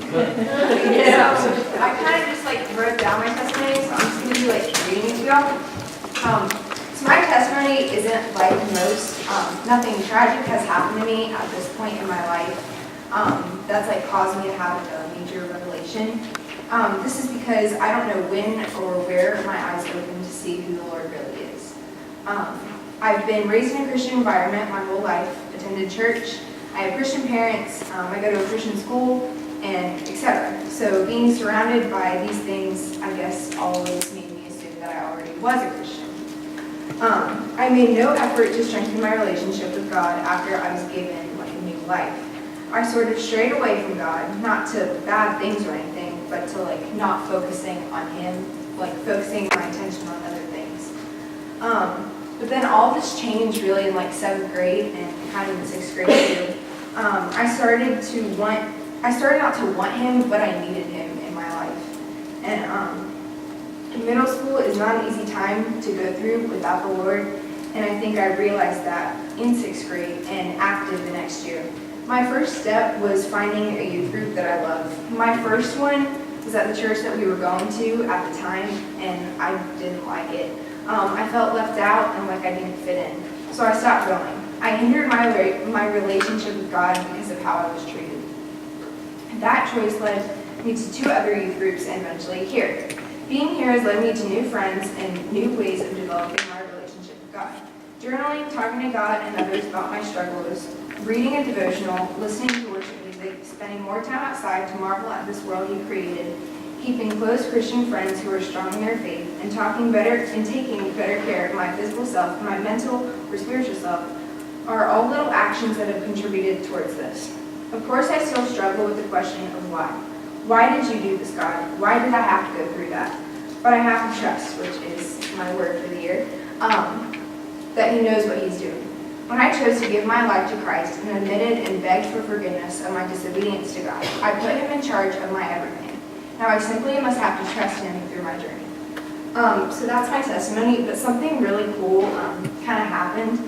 So I kind of just wrote down my testimony, so I'm just going to be reading it to y'all. So my testimony isn't like most. Nothing tragic has happened to me at this point in my life that's caused me to have a major revelation. This is because I don't know when or where my eyes opened to see who the Lord really is. I've been raised in a Christian environment my whole life, attended church, I have Christian parents, I go to a Christian school, and etc. So being surrounded by these things, I guess, always made me assume that I already was a Christian. I made no effort to strengthen my relationship with God after I was given a new life. I sort of strayed away from God, not to bad things or anything, but to not focusing on Him, focusing my attention on other things. But then all this changed really in 7th grade and kind of in 6th grade too. I started not to want Him, but I needed Him in my life. And middle school is not an easy time to go through without the Lord, and I think I realized that in 6th grade and active the next year. My first step was finding a youth group that I love. My first one was at the church that we were going to at the time, and I didn't like it. I felt left out and like I didn't fit in, so I stopped going. I hindered my relationship with God because of how I was treated. That choice led me to 2 other youth groups and eventually here. Being here has led me to new friends and new ways of developing my relationship with God. Journaling, talking to God and others about my struggles, reading a devotional, listening to worship music, spending more time outside to marvel at this world He created, keeping close Christian friends who are strong in their faith, and taking better care of my physical self, my mental or spiritual self, are all little actions that have contributed towards this. Of course, I still struggle with the question of why. Why did you do this, God? Why did I have to go through that? But I have to trust, which is my word for the year, that He knows what He's doing. When I chose to give my life to Christ and admitted and begged for forgiveness of my disobedience to God, I put Him in charge of my everything. Now I simply must have to trust Him through my journey. So that's my testimony, but something really cool kind of happened.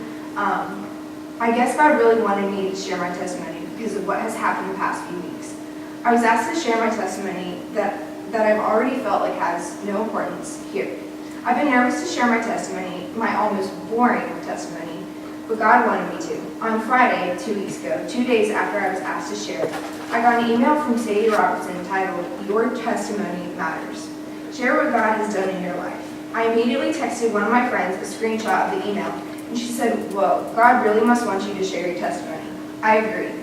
I guess God really wanted me to share my testimony because of what has happened the past few weeks. I was asked to share my testimony that I've already felt has no importance here. I've been nervous to share my testimony, my almost boring testimony, but God wanted me to. On Friday, 2 weeks ago, 2 days after I was asked to share, I got an email from Sadie Robertson titled, "Your Testimony Matters. Share what God has done in your life." I immediately texted one of my friends a screenshot of the email, and she said, "Whoa, God really must want you to share your testimony." I agreed.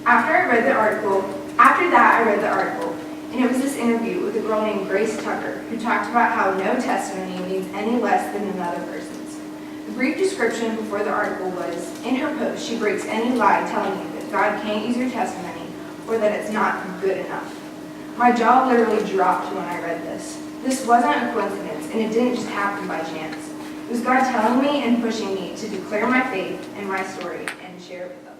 After that, I read the article, and it was this interview with a girl named Grace Tucker, who talked about how no testimony means any less than another person's. The brief description before the article was, in her post, she breaks any lie telling you that God can't use your testimony or that it's not good enough. My jaw literally dropped when I read this. This wasn't a coincidence, and it didn't just happen by chance. It was God telling me and pushing me to declare my faith and my story and share it with others.